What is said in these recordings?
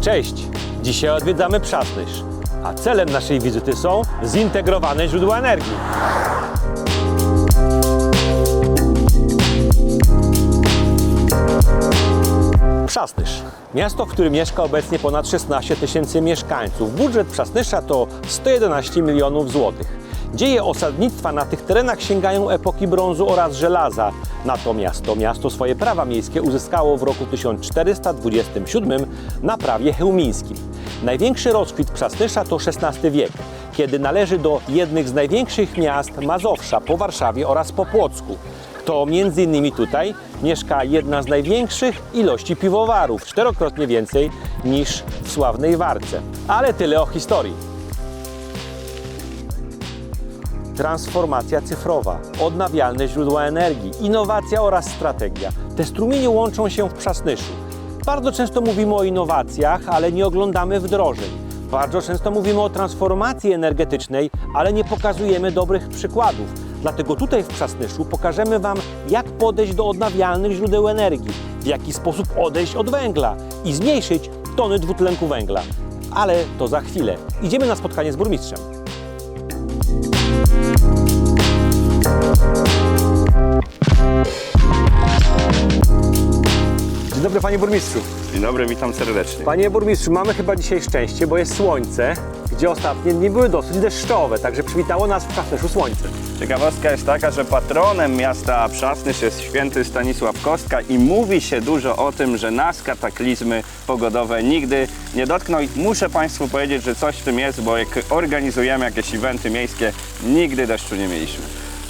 Cześć! Dzisiaj odwiedzamy Przasnysz, a celem naszej wizyty są zintegrowane źródła energii. Przasnysz. Miasto, w którym mieszka obecnie ponad 16 000 mieszkańców. Budżet Przasnysza to 111 milionów złotych. Dzieje osadnictwa na tych terenach sięgają epoki brązu oraz żelaza. Natomiast to miasto swoje prawa miejskie uzyskało w roku 1427 na prawie chełmińskim. Największy rozkwit Przasnysza to XVI wiek, kiedy należy do jednych z największych miast Mazowsza po Warszawie oraz po Płocku. To m.in. tutaj mieszka jedna z największych ilości piwowarów, 4-krotnie więcej niż w sławnej Warce. Ale tyle o historii. Transformacja cyfrowa, odnawialne źródła energii, innowacja oraz strategia. Te strumienie łączą się w Przasnyszu. Bardzo często mówimy o innowacjach, ale nie oglądamy wdrożeń. Bardzo często mówimy o transformacji energetycznej, ale nie pokazujemy dobrych przykładów. Dlatego tutaj w Przasnyszu pokażemy Wam, jak podejść do odnawialnych źródeł energii, w jaki sposób odejść od węgla i zmniejszyć tony dwutlenku węgla. Ale to za chwilę. Idziemy na spotkanie z burmistrzem. Dzień dobry, panie burmistrzu. Dzień dobry, witam serdecznie. Panie burmistrzu, mamy chyba dzisiaj szczęście, bo jest słońce, gdzie ostatnie dni były dosyć deszczowe, także przywitało nas w Przasnyszu słońce. Ciekawostka jest taka, że patronem miasta Przasnysz jest święty Stanisław Kostka i mówi się dużo o tym, że nas kataklizmy pogodowe nigdy nie dotkną i muszę Państwu powiedzieć, że coś w tym jest, bo jak organizujemy jakieś eventy miejskie, nigdy deszczu nie mieliśmy.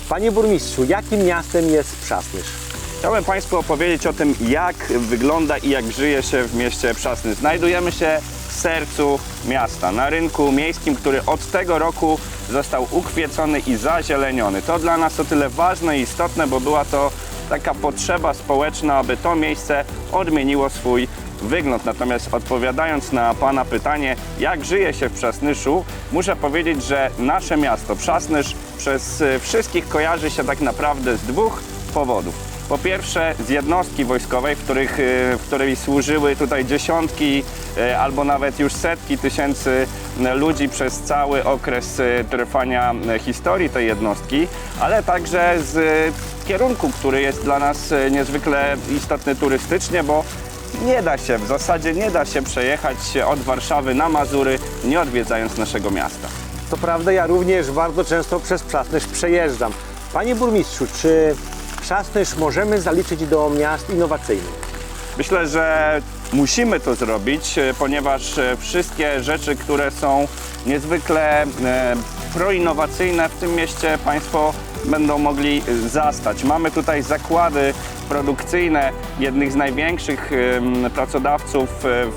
Panie burmistrzu, jakim miastem jest Przasnysz? Chciałbym Państwu opowiedzieć o tym, jak wygląda i jak żyje się w mieście Przasnysz. Znajdujemy się w sercu miasta, na rynku miejskim, który od tego roku został ukwiecony i zazieleniony. To dla nas o tyle ważne i istotne, bo była to taka potrzeba społeczna, aby to miejsce odmieniło swój wygląd. Natomiast odpowiadając na Pana pytanie, jak żyje się w Przasnyszu, muszę powiedzieć, że nasze miasto Przasnysz przez wszystkich kojarzy się tak naprawdę z dwóch powodów. Po pierwsze z jednostki wojskowej, w której służyły tutaj dziesiątki albo nawet już setki tysięcy ludzi przez cały okres trwania historii tej jednostki, ale także z kierunku, który jest dla nas niezwykle istotny turystycznie, bo w zasadzie nie da się przejechać od Warszawy na Mazury, nie odwiedzając naszego miasta. To prawda, ja również bardzo często przez Przasnysz przejeżdżam. Panie burmistrzu, czy Przasnysz możemy zaliczyć do miast innowacyjnych? Myślę, że musimy to zrobić, ponieważ wszystkie rzeczy, które są niezwykle proinnowacyjne w tym mieście, Państwo będą mogli zastać. Mamy tutaj zakłady produkcyjne jednych z największych pracodawców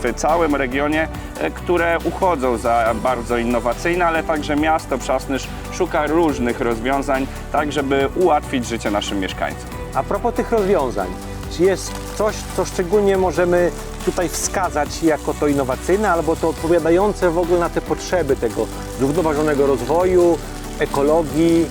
w całym regionie, które uchodzą za bardzo innowacyjne, ale także miasto Przasnysz szuka różnych rozwiązań, tak żeby ułatwić życie naszym mieszkańcom. A propos tych rozwiązań, czy jest coś, co szczególnie możemy tutaj wskazać jako to innowacyjne, albo to odpowiadające w ogóle na te potrzeby tego zrównoważonego rozwoju, ekologii,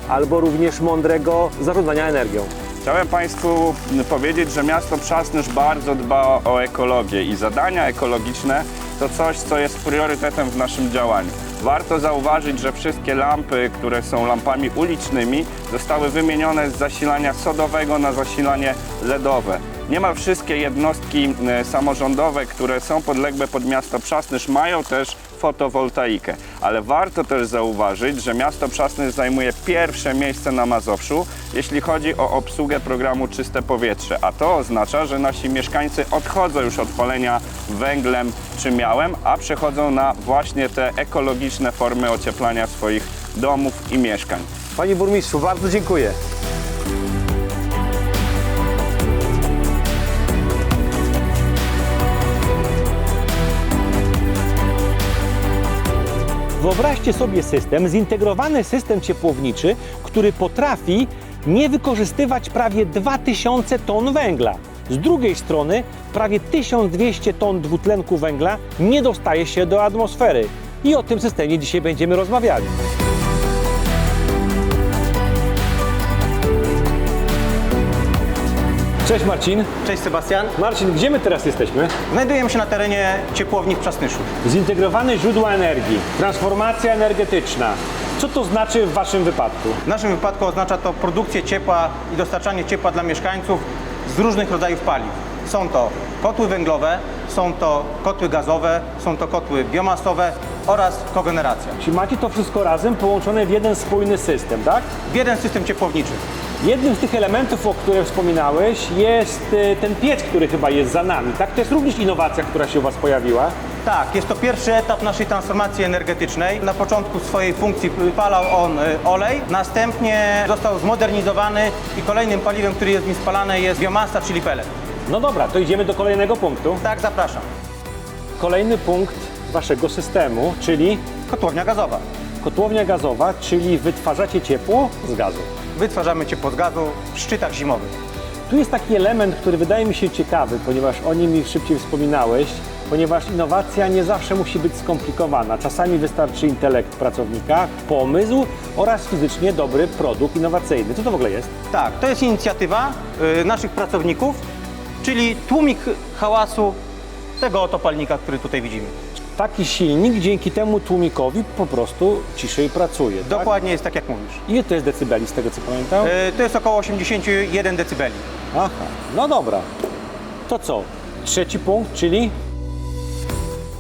albo również mądrego zarządzania energią? Chciałem Państwu powiedzieć, że miasto Przasnysz bardzo dba o ekologię i zadania ekologiczne to coś, co jest priorytetem w naszym działaniu. Warto zauważyć, że wszystkie lampy, które są lampami ulicznymi, zostały wymienione z zasilania sodowego na zasilanie LEDowe. Niemal wszystkie jednostki samorządowe, które są podległe pod miasto Przasnysz, mają też fotowoltaikę. Ale warto też zauważyć, że miasto Przasnysz zajmuje pierwsze miejsce na Mazowszu, jeśli chodzi o obsługę programu Czyste Powietrze. A to oznacza, że nasi mieszkańcy odchodzą już od palenia węglem czy miałem, a przechodzą na właśnie te ekologiczne formy ocieplania swoich domów i mieszkań. Panie burmistrzu, bardzo dziękuję. Wyobraźcie sobie zintegrowany system ciepłowniczy, który potrafi nie wykorzystywać prawie 2000 ton węgla. Z drugiej strony prawie 1200 ton dwutlenku węgla nie dostaje się do atmosfery. I o tym systemie dzisiaj będziemy rozmawiali. Cześć Marcin. Cześć Sebastian. Marcin, gdzie my teraz jesteśmy? Znajdujemy się na terenie ciepłowni w Przasnyszu. Zintegrowane źródła energii, transformacja energetyczna. Co to znaczy w Waszym wypadku? W naszym wypadku oznacza to produkcję ciepła i dostarczanie ciepła dla mieszkańców z różnych rodzajów paliw. Są to kotły węglowe, są to kotły gazowe, są to kotły biomasowe oraz kogeneracja. Czyli macie to wszystko razem połączone w jeden spójny system, tak? W jeden system ciepłowniczy. Jednym z tych elementów, o których wspominałeś, jest ten piec, który chyba jest za nami, tak? To jest również innowacja, która się u Was pojawiła. Tak, jest to pierwszy etap naszej transformacji energetycznej. Na początku swojej funkcji spalał on olej, następnie został zmodernizowany i kolejnym paliwem, który jest w nim spalane, jest biomasa, czyli pellet. No dobra, to idziemy do kolejnego punktu. Tak, zapraszam. Kolejny punkt Waszego systemu, czyli Kotłownia gazowa. kotłownia gazowa, czyli wytwarzacie ciepło z gazu. Wytwarzamy ciepło z gazu w szczytach zimowych. Tu jest taki element, który wydaje mi się ciekawy, ponieważ o nim mi szybciej wspominałeś, ponieważ innowacja nie zawsze musi być skomplikowana. Czasami wystarczy intelekt pracownika, pomysł oraz fizycznie dobry produkt innowacyjny. Co to w ogóle jest? Tak, to jest inicjatywa naszych pracowników, czyli tłumik hałasu tego oto palnika, który tutaj widzimy. Taki silnik dzięki temu tłumikowi po prostu ciszej pracuje. Tak? Dokładnie jest tak, jak mówisz. Ile to jest decybeli z tego co pamiętam? To jest około 81 decybeli. Aha, no dobra. To co? Trzeci punkt, czyli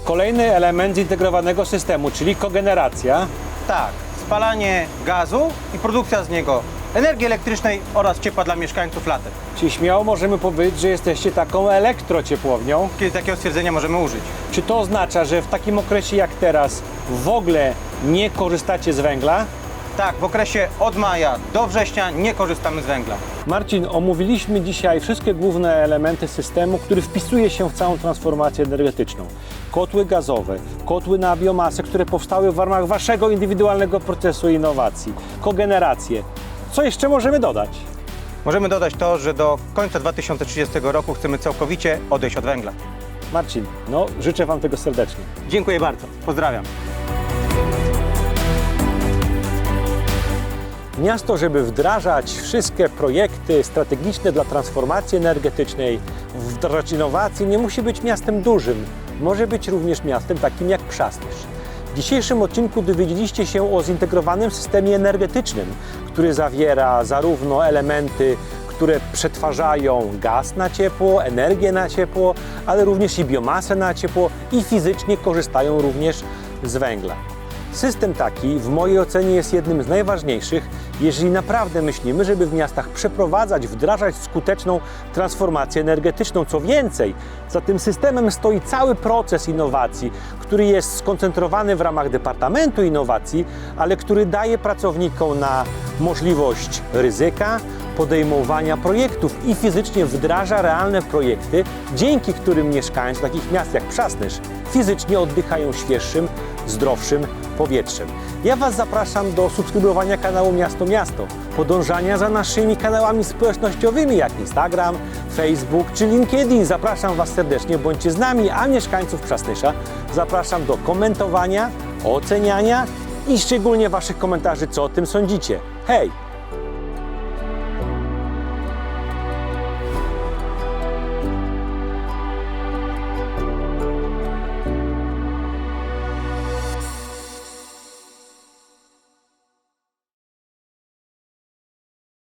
kolejny element zintegrowanego systemu, czyli kogeneracja. Tak, spalanie gazu i produkcja z niego energii elektrycznej oraz ciepła dla mieszkańców latem. Czyli śmiało możemy powiedzieć, że jesteście taką elektrociepłownią. Kiedy takiego stwierdzenia możemy użyć? Czy to oznacza, że w takim okresie jak teraz w ogóle nie korzystacie z węgla? Tak, w okresie od maja do września nie korzystamy z węgla. Marcin, omówiliśmy dzisiaj wszystkie główne elementy systemu, który wpisuje się w całą transformację energetyczną. Kotły gazowe, kotły na biomasę, które powstały w ramach Waszego indywidualnego procesu innowacji, kogenerację. Co jeszcze możemy dodać? Możemy dodać to, że do końca 2030 roku chcemy całkowicie odejść od węgla. Marcin, no życzę Wam tego serdecznie. Dziękuję bardzo. Pozdrawiam. Miasto, żeby wdrażać wszystkie projekty strategiczne dla transformacji energetycznej, wdrażać innowacje, nie musi być miastem dużym. Może być również miastem takim jak Przasnysz. W dzisiejszym odcinku dowiedzieliście się o zintegrowanym systemie energetycznym, który zawiera zarówno elementy, które przetwarzają gaz na ciepło, energię na ciepło, ale również i biomasę na ciepło i fizycznie korzystają również z węgla. System taki w mojej ocenie jest jednym z najważniejszych, jeżeli naprawdę myślimy, żeby w miastach przeprowadzać, wdrażać skuteczną transformację energetyczną. Co więcej, za tym systemem stoi cały proces innowacji, który jest skoncentrowany w ramach Departamentu Innowacji, ale który daje pracownikom na możliwość ryzyka, podejmowania projektów i fizycznie wdraża realne projekty, dzięki którym mieszkańcy takich miast jak Przasnysz fizycznie oddychają świeższym, zdrowszym powietrzem. Ja Was zapraszam do subskrybowania kanału Miasto Miasto, podążania za naszymi kanałami społecznościowymi jak Instagram, Facebook czy LinkedIn. Zapraszam Was serdecznie, bądźcie z nami, a mieszkańców Przasnysza zapraszam do komentowania, oceniania i szczególnie Waszych komentarzy, co o tym sądzicie. Hej!